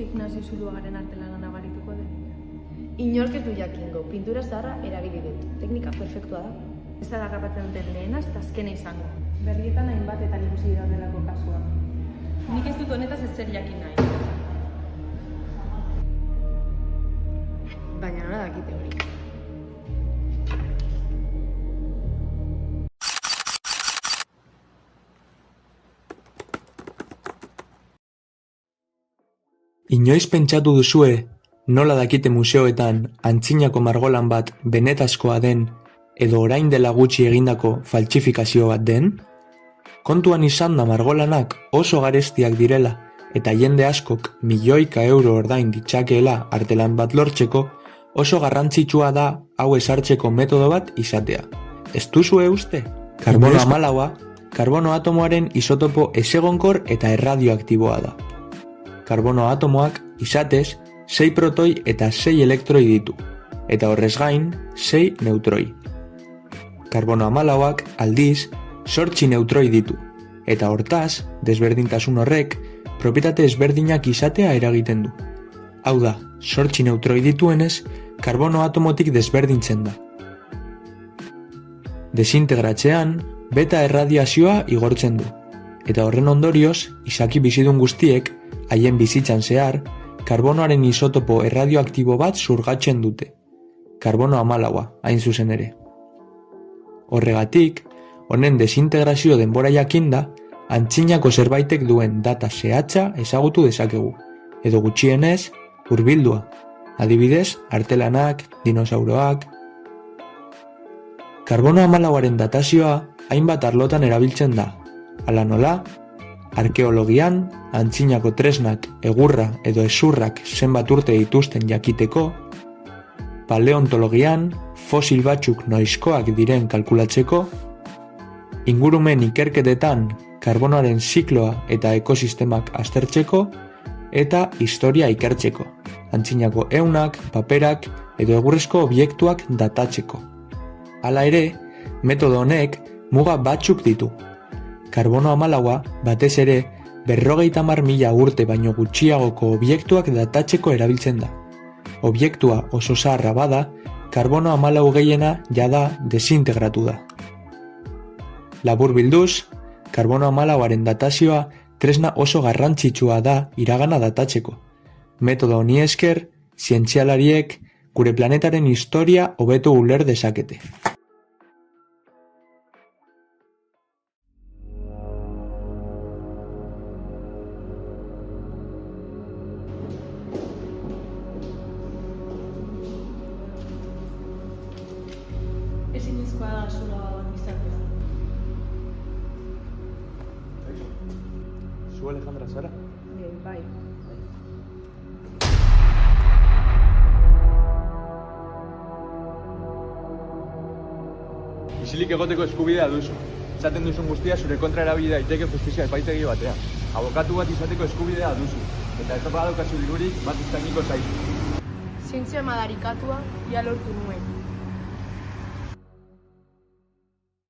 Ignazio Zuruagaren artelana nabarituko den? Inork ez du jakingo, pintura zaharra erabili dut. Teknika perfektua da. Ez da harrapatzen duten lehenaz eta azkena izango. Berrietan hainbat eta ikusi dira horrelako kasua. Nik ez dut honetaz ez zer jakin nahi. Baina nola dakite hori. Inoiz pentsatu duzue nola dakite museoetan antzinako margolan bat benetazkoa den edo orain dela gutxi egindako faltsifikazio bat den? Kontuan izan da margolanak oso garestiak direla eta jende askok milioika euro ordain ditzakeela artelan bat lortzeko, oso garrantzitsua da hau esartzeko metodo bat izatea. Ez duzue uste? Karbono 14 karbono atomoaren isotopo ezegonkor eta erradioaktiboa da. Karbono atomoak izatez 6 protoi eta 6 elektroi ditu, eta horrez gain 6 neutroi. Karbono 14ak aldiz 8 neutroi ditu, eta hortaz, desberdintasun horrek, propietate ezberdinak izatea eragiten du. Hau da, 8 neutroi dituenez, karbono atomotik desberdintzen da. Desintegratzean, beta erradiazioa igortzen du, eta horren ondorioz, izaki bizidun guztiek, haien bizitzan zehar, karbonoaren isotopo erradioaktibo bat zurgatzen dute. Karbono 14a, hain zuzen ere. Horregatik, honen desintegrazio denbora jakinda, antzinako zerbaitek duen data zehatza ezagutu dezakegu, edo gutxienez, hurbildua. Adibidez, artelanak, dinosauroak. Karbono 14aren datazioa hainbat arlotan erabiltzen da, hala nola, arkeologian, antzinako tresnak, egurra edo hezurrak zenbat urte dituzten jakiteko, paleontologian, fosil batzuk noizkoak diren kalkulatzeko, ingurumen ikerketetan karbonoaren zikloa eta ekosistemak aztertzeko, eta historia ikertzeko, antzinako ehunak, paperak edo egurrezko obiektuak datatzeko. Hala ere, metodo honek muga batzuk ditu. Karbono 14a batez ere 50.000 urte baino gutxiagoko obiektuak datatzeko erabiltzen da. Obiektua oso zaharra bada, karbono 14 gehiena jada desintegratu da. Labur bilduz, karbono 14aren datazioa tresna oso garrantzitsua da iragana datatzeko. Metodo honi esker, zientzialariek gure planetaren historia hobeto uler dezakete. Ezinezkoa da zulo bat izatea. Zu Alejandra zara? Bai. Isilik egoteko eskubidea duzu. Esaten duzun guztia zure kontra erabili daiteke justizia epaitegi batean. Abokatu bat izateko eskubidea duzu. Eta ez badaukazu dirurik bat iztainiko zaitu. Zientzia madarikatua, ia lortu nuen.